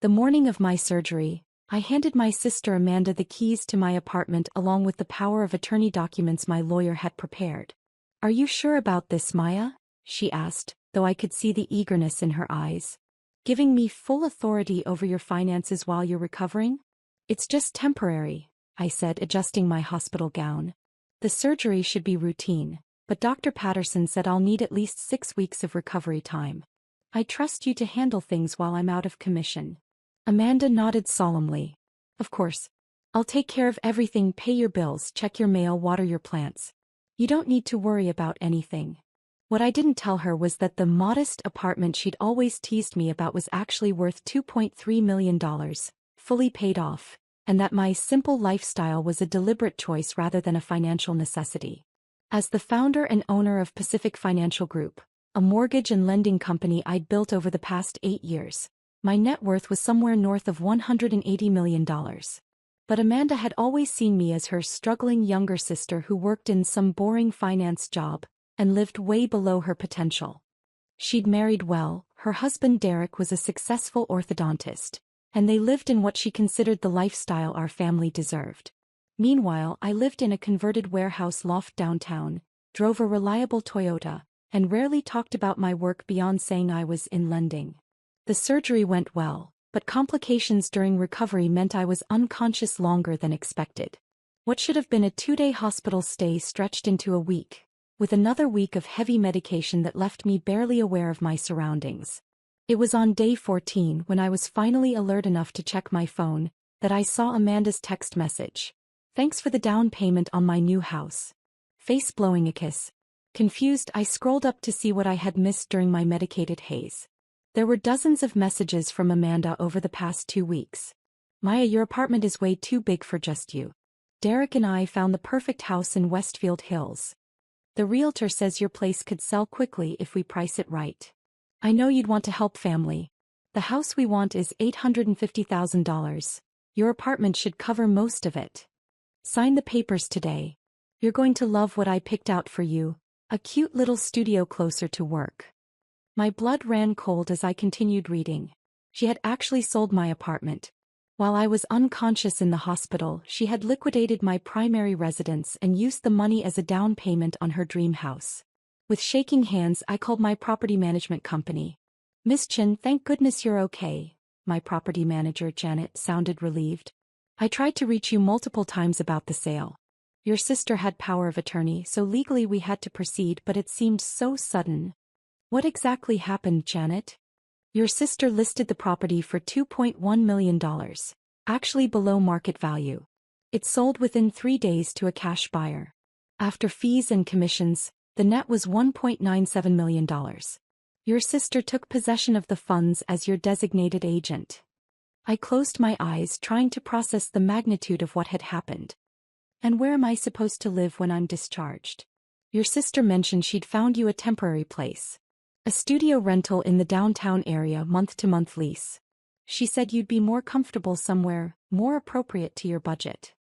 The morning of my surgery, I handed my sister Amanda the keys to my apartment along with the power of attorney documents my lawyer had prepared. "Are you sure about this, Maya?" she asked, though I could see the eagerness in her eyes. "Giving me full authority over your finances while you're recovering?" "It's just temporary," I said, adjusting my hospital gown. "The surgery should be routine, but Dr. Patterson said I'll need at least 6 weeks of recovery time. I trust you to handle things while I'm out of commission." Amanda nodded solemnly. "Of course. I'll take care of everything, pay your bills, check your mail, water your plants. You don't need to worry about anything." What I didn't tell her was that the modest apartment she'd always teased me about was actually worth $2.3 million, fully paid off, and that my simple lifestyle was a deliberate choice rather than a financial necessity. As the founder and owner of Pacific Financial Group, a mortgage and lending company I'd built over the past 8 years, my net worth was somewhere north of $180 million. But Amanda had always seen me as her struggling younger sister who worked in some boring finance job and lived way below her potential. She'd married well, her husband Derek was a successful orthodontist, and they lived in what she considered the lifestyle our family deserved. Meanwhile, I lived in a converted warehouse loft downtown, drove a reliable Toyota, and rarely talked about my work beyond saying I was in lending. The surgery went well, but complications during recovery meant I was unconscious longer than expected. What should have been a 2-day hospital stay stretched into a week, with another week of heavy medication that left me barely aware of my surroundings. It was on day 14 when I was finally alert enough to check my phone that I saw Amanda's text message. "Thanks for the down payment on my new house." Face blowing a kiss. Confused, I scrolled up to see what I had missed during my medicated haze. There were dozens of messages from Amanda over the past 2 weeks. "Maya, your apartment is way too big for just you. Derek and I found the perfect house in Westfield Hills. The realtor says your place could sell quickly if we price it right. I know you'd want to help family. The house we want is $850,000. Your apartment should cover most of it. Sign the papers today. You're going to love what I picked out for you, a cute little studio closer to work." My blood ran cold as I continued reading. She had actually sold my apartment. While I was unconscious in the hospital, she had liquidated my primary residence and used the money as a down payment on her dream house. With shaking hands, I called my property management company. "Miss Chin, thank goodness you're okay." My property manager, Janet, sounded relieved. "I tried to reach you multiple times about the sale. Your sister had power of attorney, so legally we had to proceed, but it seemed so sudden." "What exactly happened, Janet?" "Your sister listed the property for $2.1 million, actually below market value. It sold within 3 days to a cash buyer. After fees and commissions, the net was $1.97 million. Your sister took possession of the funds as your designated agent." I closed my eyes, trying to process the magnitude of what had happened. "And where am I supposed to live when I'm discharged?" "Your sister mentioned she'd found you a temporary place. A studio rental in the downtown area, month-to-month lease. She said you'd be more comfortable somewhere, more appropriate to your budget."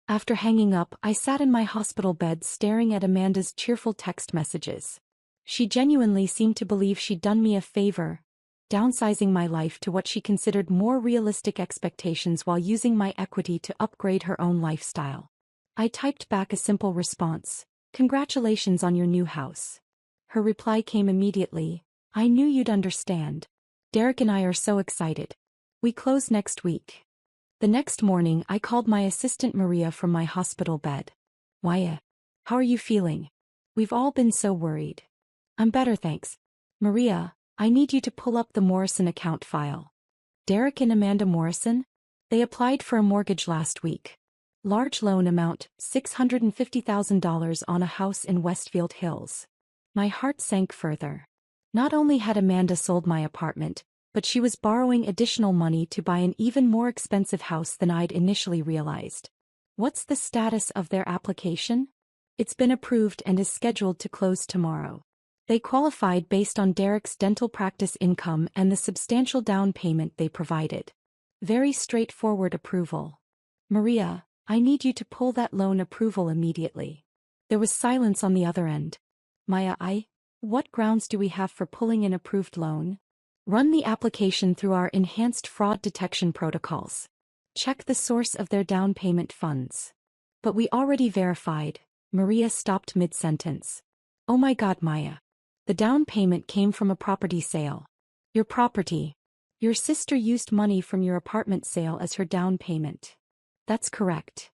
After hanging up, I sat in my hospital bed staring at Amanda's cheerful text messages. She genuinely seemed to believe she'd done me a favor, downsizing my life to what she considered more realistic expectations while using my equity to upgrade her own lifestyle. I typed back a simple response: "Congratulations on your new house." Her reply came immediately: "I knew you'd understand. Derek and I are so excited. We close next week." The next morning, I called my assistant Maria from my hospital bed. "Maya, how are you feeling? We've all been so worried." "I'm better, thanks. Maria, I need you to pull up the Morrison account file." "Derek and Amanda Morrison? They applied for a mortgage last week. Large loan amount, $650,000 on a house in Westfield Hills." My heart sank further. Not only had Amanda sold my apartment, but she was borrowing additional money to buy an even more expensive house than I'd initially realized. "What's the status of their application?" "It's been approved and is scheduled to close tomorrow. They qualified based on Derek's dental practice income and the substantial down payment they provided. Very straightforward approval." "Maria, I need you to pull that loan approval immediately." There was silence on the other end. "Maya, what grounds do we have for pulling an approved loan?" Run the application through our enhanced fraud detection protocols. Check the source of their down payment funds. But we already verified. Maria stopped mid-sentence. Oh my God, Maya. The down payment came from a property sale. Your property. Your sister used money from your apartment sale as her down payment. That's correct.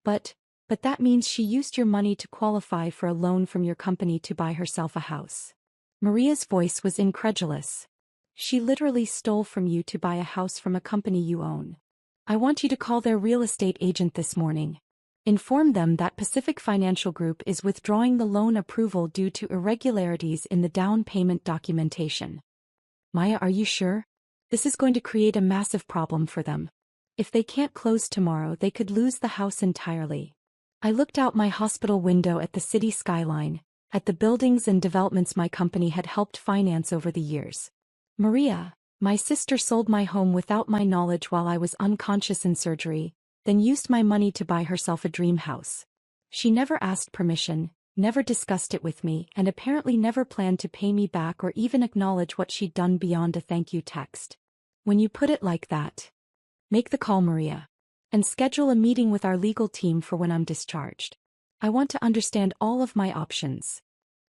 But that means she used your money to qualify for a loan from your company to buy herself a house. Maria's voice was incredulous. She literally stole from you to buy a house from a company you own. I want you to call their real estate agent this morning. Inform them that Pacific Financial Group is withdrawing the loan approval due to irregularities in the down payment documentation. Maya, are you sure? This is going to create a massive problem for them. If they can't close tomorrow, they could lose the house entirely. I looked out my hospital window at the city skyline, at the buildings and developments my company had helped finance over the years. Maria, my sister sold my home without my knowledge while I was unconscious in surgery, then used my money to buy herself a dream house. She never asked permission, never discussed it with me, and apparently never planned to pay me back or even acknowledge what she'd done beyond a thank you text. When you put it like that, make the call, Maria. And schedule a meeting with our legal team for when I'm discharged. I want to understand all of my options.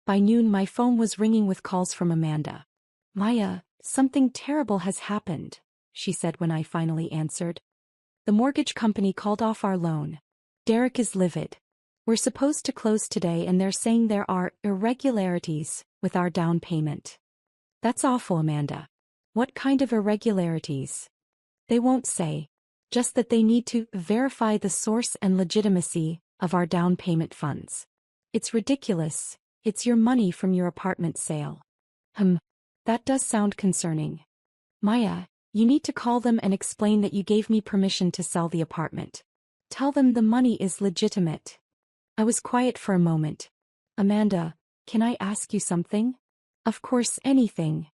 By noon, my phone was ringing with calls from Amanda. Maya, something terrible has happened, she said when I finally answered. The mortgage company called off our loan. Derek is livid. We're supposed to close today and they're saying there are irregularities with our down payment. That's awful, Amanda. What kind of irregularities? They won't say. Just that they need to verify the source and legitimacy of our down payment funds. It's ridiculous. It's your money from your apartment sale. That does sound concerning. Maya, you need to call them and explain that you gave me permission to sell the apartment. Tell them the money is legitimate. I was quiet for a moment. Amanda, can I ask you something? Of course, anything.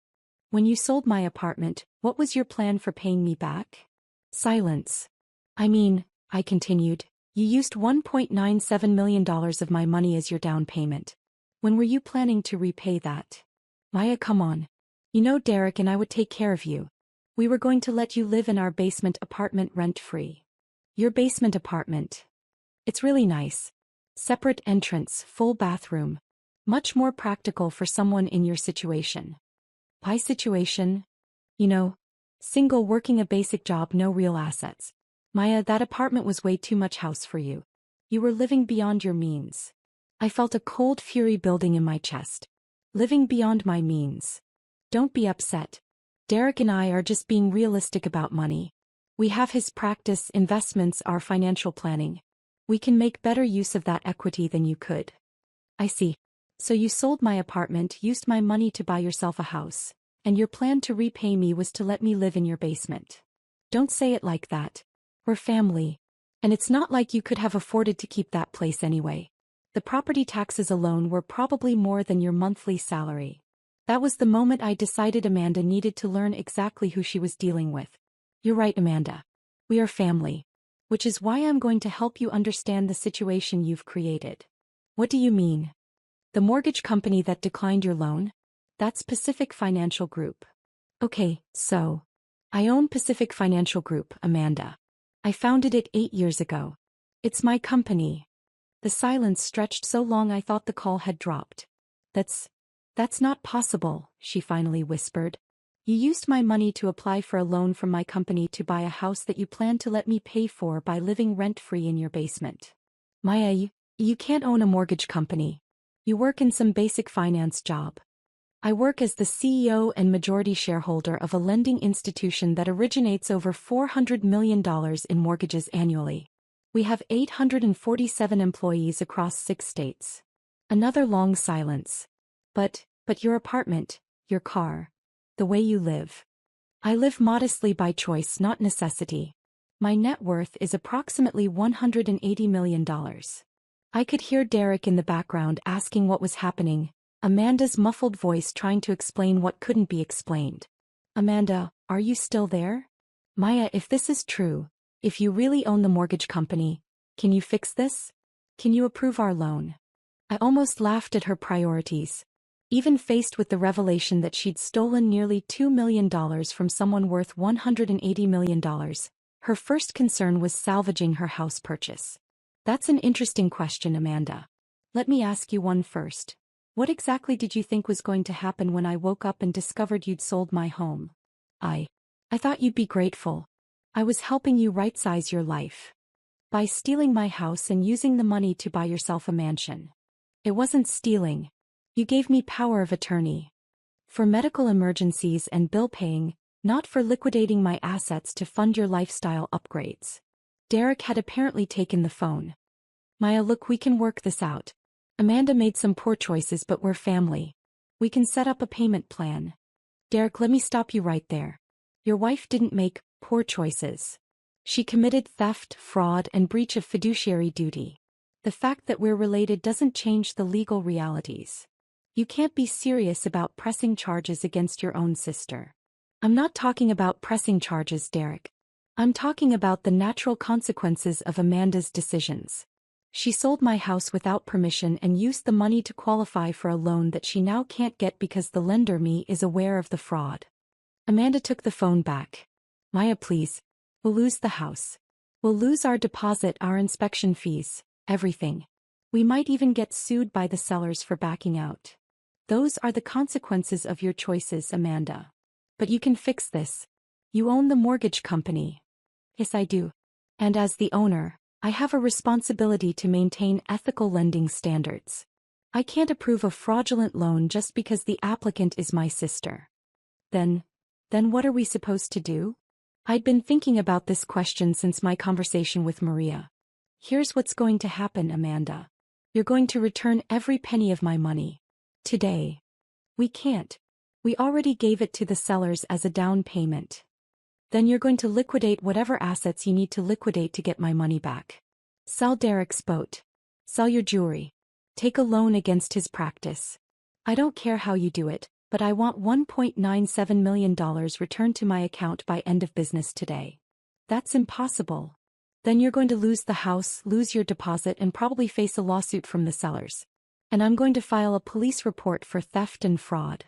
When you sold my apartment, what was your plan for paying me back? Silence. I continued, you used $1.97 million of my money as your down payment. When were you planning to repay that? Maya, come on. You know Derek and I would take care of you. We were going to let you live in our basement apartment rent-free. Your basement apartment. It's really nice. Separate entrance, full bathroom. Much more practical for someone in your situation. My situation? You know, single, working a basic job, no real assets. Maya, that apartment was way too much house for you. You were living beyond your means. I felt a cold fury building in my chest. Living beyond my means. Don't be upset. Derek and I are just being realistic about money. We have his practice, investments, our financial planning. We can make better use of that equity than you could. I see. So you sold my apartment, used my money to buy yourself a house, and your plan to repay me was to let me live in your basement. Don't say it like that. We're family. And it's not like you could have afforded to keep that place anyway. The property taxes alone were probably more than your monthly salary. That was the moment I decided Amanda needed to learn exactly who she was dealing with. You're right, Amanda. We are family. Which is why I'm going to help you understand the situation you've created. What do you mean? The mortgage company that declined your loan? That's Pacific Financial Group. Okay, so. I own Pacific Financial Group, Amanda. I founded it 8 years ago. It's my company. The silence stretched so long I thought the call had dropped. That's not possible, she finally whispered. You used my money to apply for a loan from my company to buy a house that you plan to let me pay for by living rent-free in your basement. Maya, you can't own a mortgage company. You work in some basic finance job. I work as the CEO and majority shareholder of a lending institution that originates over $400 million in mortgages annually. We have 847 employees across 6 states. Another long silence. But your apartment, your car. The way you live. I live modestly by choice, not necessity. My net worth is approximately $180 million. I could hear Derek in the background asking what was happening, Amanda's muffled voice trying to explain what couldn't be explained. Amanda, are you still there? Maya, if this is true, if you really own the mortgage company, can you fix this? Can you approve our loan? I almost laughed at her priorities. Even faced with the revelation that she'd stolen nearly $2 million from someone worth $180 million, her first concern was salvaging her house purchase. That's an interesting question, Amanda. Let me ask you one first. What exactly did you think was going to happen when I woke up and discovered you'd sold my home? I thought you'd be grateful. I was helping you right-size your life. By stealing my house and using the money to buy yourself a mansion. It wasn't stealing. You gave me power of attorney. For medical emergencies and bill paying, not for liquidating my assets to fund your lifestyle upgrades. Derek had apparently taken the phone. Maya, look, we can work this out. Amanda made some poor choices, but we're family. We can set up a payment plan. Derek, let me stop you right there. Your wife didn't make poor choices. She committed theft, fraud, and breach of fiduciary duty. The fact that we're related doesn't change the legal realities. You can't be serious about pressing charges against your own sister. I'm not talking about pressing charges, Derek. I'm talking about the natural consequences of Amanda's decisions. She sold my house without permission and used the money to qualify for a loan that she now can't get because the lender me is aware of the fraud. Amanda took the phone back. Maya, please. We'll lose the house. We'll lose our deposit, our inspection fees, everything. We might even get sued by the sellers for backing out. Those are the consequences of your choices, Amanda. But you can fix this. You own the mortgage company. Yes, I do. And as the owner, I have a responsibility to maintain ethical lending standards. I can't approve a fraudulent loan just because the applicant is my sister. Then what are we supposed to do? I'd been thinking about this question since my conversation with Maria. Here's what's going to happen, Amanda. You're going to return every penny of my money. Today. We can't. We already gave it to the sellers as a down payment. Then you're going to liquidate whatever assets you need to liquidate to get my money back. Sell Derek's boat. Sell your jewelry. Take a loan against his practice. I don't care how you do it, but I want $1.97 million returned to my account by end of business today. That's impossible. Then you're going to lose the house, lose your deposit, and probably face a lawsuit from the sellers. And I'm going to file a police report for theft and fraud.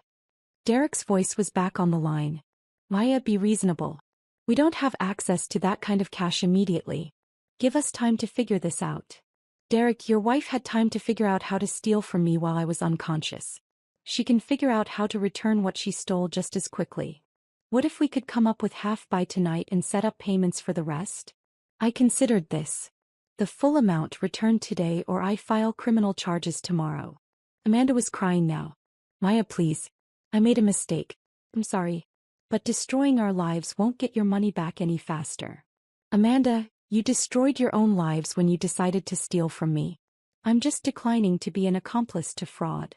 Derek's voice was back on the line. Maya, be reasonable. We don't have access to that kind of cash immediately. Give us time to figure this out. Derek, your wife had time to figure out how to steal from me while I was unconscious. She can figure out how to return what she stole just as quickly. What if we could come up with half by tonight and set up payments for the rest? I considered this. The full amount returned today or I file criminal charges tomorrow. Amanda was crying now. Maya, please. I made a mistake. I'm sorry. But destroying our lives won't get your money back any faster. Amanda, you destroyed your own lives when you decided to steal from me. I'm just declining to be an accomplice to fraud.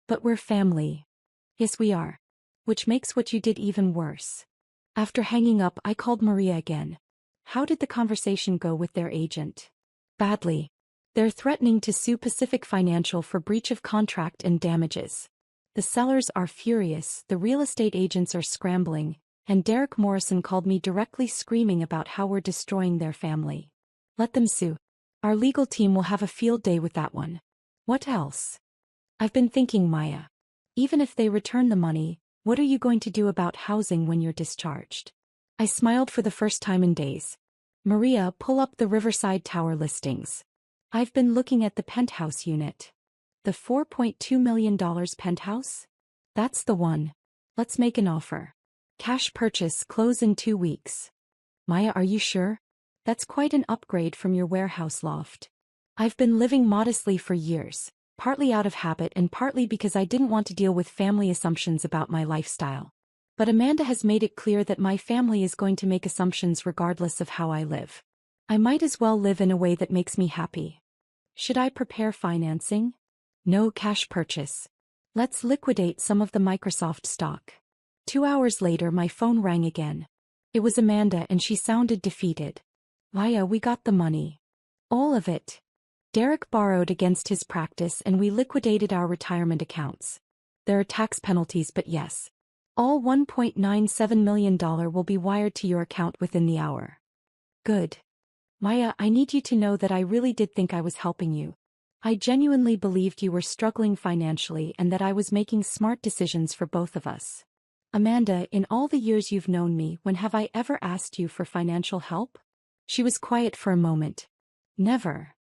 But we're family. Yes, we are. Which makes what you did even worse. After hanging up, I called Maria again. How did the conversation go with their agent? Badly. They're threatening to sue Pacific Financial for breach of contract and damages. The sellers are furious, the real estate agents are scrambling, and Derek Morrison called me directly screaming about how we're destroying their family. Let them sue. Our legal team will have a field day with that one. What else? I've been thinking, Maya. Even if they return the money, what are you going to do about housing when you're discharged? I smiled for the first time in days. Maria, pull up the Riverside Tower listings. I've been looking at the penthouse unit. The $4.2 million penthouse? That's the one. Let's make an offer. Cash purchase, close in 2 weeks. Maya, are you sure? That's quite an upgrade from your warehouse loft. I've been living modestly for years, partly out of habit and partly because I didn't want to deal with family assumptions about my lifestyle. But Amanda has made it clear that my family is going to make assumptions regardless of how I live. I might as well live in a way that makes me happy. Should I prepare financing? No, cash purchase. Let's liquidate some of the Microsoft stock. 2 hours later, my phone rang again. It was Amanda and she sounded defeated. Maya, we got the money. All of it. Derek borrowed against his practice and we liquidated our retirement accounts. There are tax penalties, but yes. All $1.97 million will be wired to your account within the hour. Good. Maya, I need you to know that I really did think I was helping you. I genuinely believed you were struggling financially and that I was making smart decisions for both of us. Amanda, in all the years you've known me, when have I ever asked you for financial help? She was quiet for a moment. Never.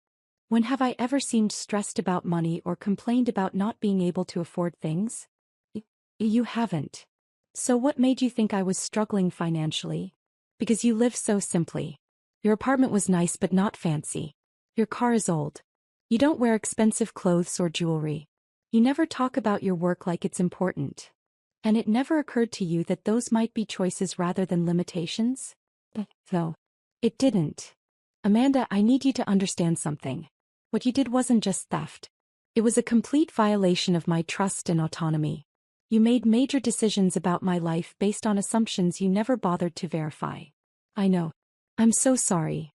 When have I ever seemed stressed about money or complained about not being able to afford things? You haven't. So what made you think I was struggling financially? Because you live so simply. Your apartment was nice but not fancy. Your car is old. You don't wear expensive clothes or jewelry. You never talk about your work like it's important. And it never occurred to you that those might be choices rather than limitations? No. It didn't. Amanda, I need you to understand something. What you did wasn't just theft. It was a complete violation of my trust and autonomy. You made major decisions about my life based on assumptions you never bothered to verify. I know. I'm so sorry.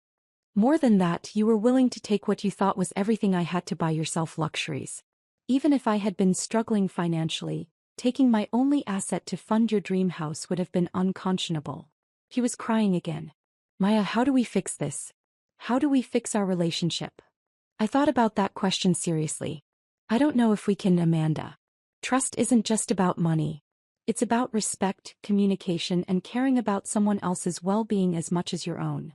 More than that, you were willing to take what you thought was everything I had to buy yourself luxuries. Even if I had been struggling financially, taking my only asset to fund your dream house would have been unconscionable. He was crying again. Maya, how do we fix this? How do we fix our relationship? I thought about that question seriously. I don't know if we can, Amanda. Trust isn't just about money. It's about respect, communication, and caring about someone else's well-being as much as your own.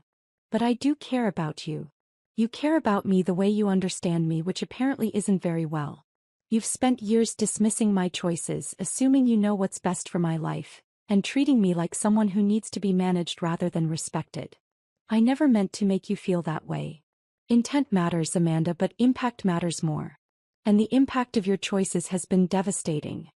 But I do care about you. You care about me the way you understand me, which apparently isn't very well. You've spent years dismissing my choices, assuming you know what's best for my life, and treating me like someone who needs to be managed rather than respected. I never meant to make you feel that way. Intent matters, Amanda, but impact matters more. And the impact of your choices has been devastating.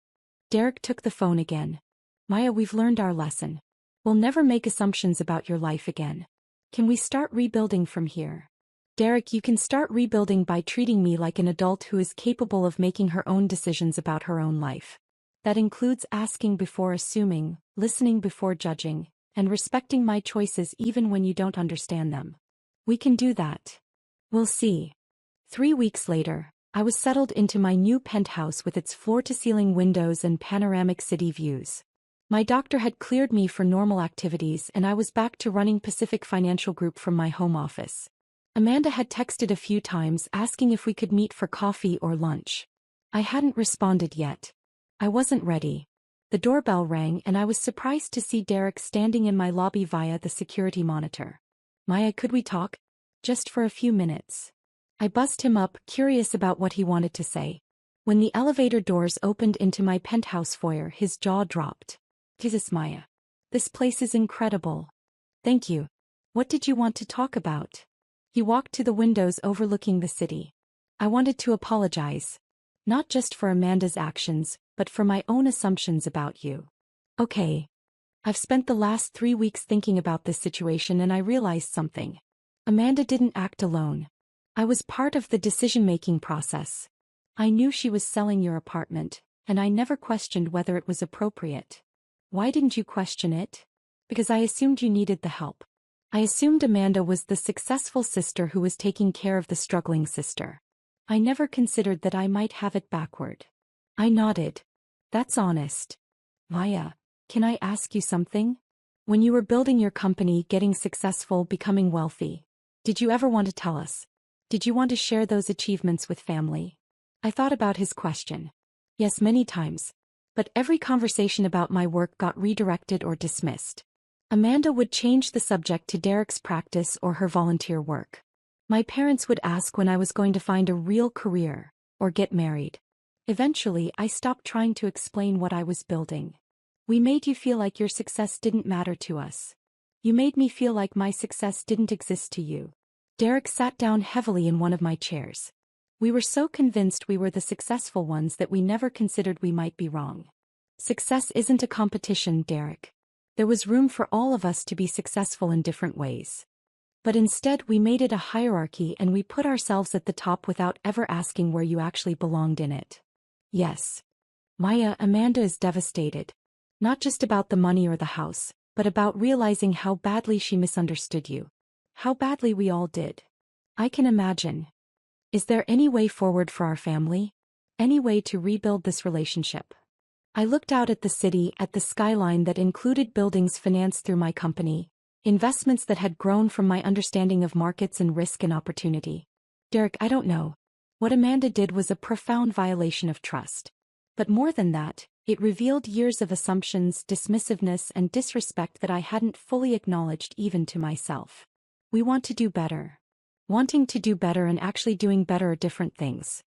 Derek took the phone again. Maya, we've learned our lesson. We'll never make assumptions about your life again. Can we start rebuilding from here? Derek, you can start rebuilding by treating me like an adult who is capable of making her own decisions about her own life. That includes asking before assuming, listening before judging, and respecting my choices even when you don't understand them. We can do that. We'll see. 3 weeks later, I was settled into my new penthouse with its floor-to-ceiling windows and panoramic city views. My doctor had cleared me for normal activities and I was back to running Pacific Financial Group from my home office. Amanda had texted a few times asking if we could meet for coffee or lunch. I hadn't responded yet. I wasn't ready. The doorbell rang and I was surprised to see Derek standing in my lobby via the security monitor. Maya, could we talk? Just for a few minutes. I buzzed him up, curious about what he wanted to say. When the elevator doors opened into my penthouse foyer, his jaw dropped. Jesus, Maya. This place is incredible. Thank you. What did you want to talk about? He walked to the windows overlooking the city. I wanted to apologize. Not just for Amanda's actions, but for my own assumptions about you. Okay. I've spent the last 3 weeks thinking about this situation and I realized something. Amanda didn't act alone. I was part of the decision-making process. I knew she was selling your apartment, and I never questioned whether it was appropriate. Why didn't you question it? Because I assumed you needed the help. I assumed Amanda was the successful sister who was taking care of the struggling sister. I never considered that I might have it backward. I nodded. That's honest. Maya, can I ask you something? When you were building your company, getting successful, becoming wealthy, did you ever want to tell us? Did you want to share those achievements with family? I thought about his question. Yes, many times. But every conversation about my work got redirected or dismissed. Amanda would change the subject to Derek's practice or her volunteer work. My parents would ask when I was going to find a real career, or get married. Eventually, I stopped trying to explain what I was building. We made you feel like your success didn't matter to us. You made me feel like my success didn't exist to you. Derek sat down heavily in one of my chairs. We were so convinced we were the successful ones that we never considered we might be wrong. Success isn't a competition, Derek. There was room for all of us to be successful in different ways. But instead we made it a hierarchy and we put ourselves at the top without ever asking where you actually belonged in it. Yes. Maya, Amanda is devastated. Not just about the money or the house, but about realizing how badly she misunderstood you. How badly we all did. I can imagine. Is there any way forward for our family? Any way to rebuild this relationship? I looked out at the city, at the skyline that included buildings financed through my company, investments that had grown from my understanding of markets and risk and opportunity. Derek, I don't know. What Amanda did was a profound violation of trust. But more than that, it revealed years of assumptions, dismissiveness, and disrespect that I hadn't fully acknowledged even to myself. We want to do better. Wanting to do better and actually doing better are different things.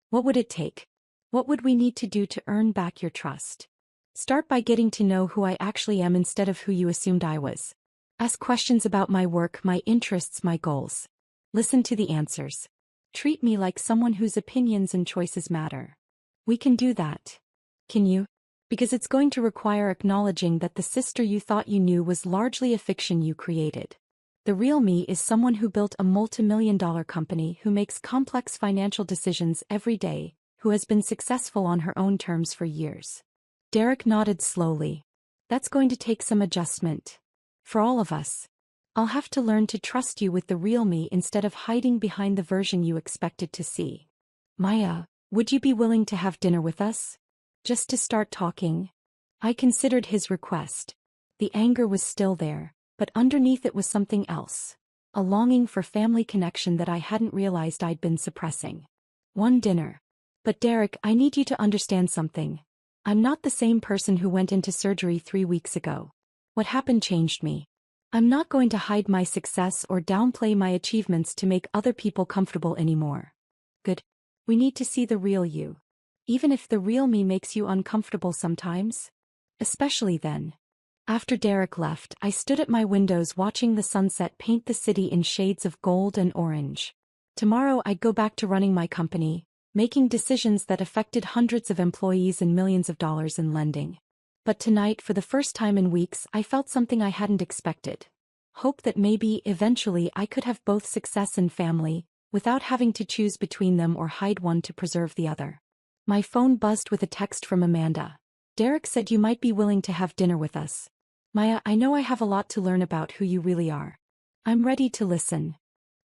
What would it take? What would we need to do to earn back your trust? Start by getting to know who I actually am instead of who you assumed I was. Ask questions about my work, my interests, my goals. Listen to the answers. Treat me like someone whose opinions and choices matter. We can do that. Can you? Because it's going to require acknowledging that the sister you thought you knew was largely a fiction you created. The real me is someone who built a multi-million-dollar company, who makes complex financial decisions every day, who has been successful on her own terms for years. Derek nodded slowly. That's going to take some adjustment. For all of us. I'll have to learn to trust you with the real me instead of hiding behind the version you expected to see. Maya, would you be willing to have dinner with us? Just to start talking? I considered his request. The anger was still there, but underneath it was something else. A longing for family connection that I hadn't realized I'd been suppressing. One dinner. But Derek, I need you to understand something. I'm not the same person who went into surgery 3 weeks ago. What happened changed me. I'm not going to hide my success or downplay my achievements to make other people comfortable anymore. Good. We need to see the real you. Even if the real me makes you uncomfortable sometimes. Especially then. After Derek left, I stood at my windows watching the sunset paint the city in shades of gold and orange. Tomorrow I'd go back to running my company, making decisions that affected hundreds of employees and millions of dollars in lending. But tonight, for the first time in weeks, I felt something I hadn't expected. Hope that maybe, eventually, I could have both success and family, without having to choose between them or hide one to preserve the other. My phone buzzed with a text from Amanda. Derek said you might be willing to have dinner with us. Maya, I know I have a lot to learn about who you really are. I'm ready to listen.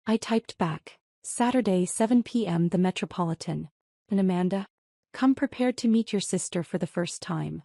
I typed back. Saturday, 7 p.m. the Metropolitan. And Amanda? Come prepared to meet your sister for the first time.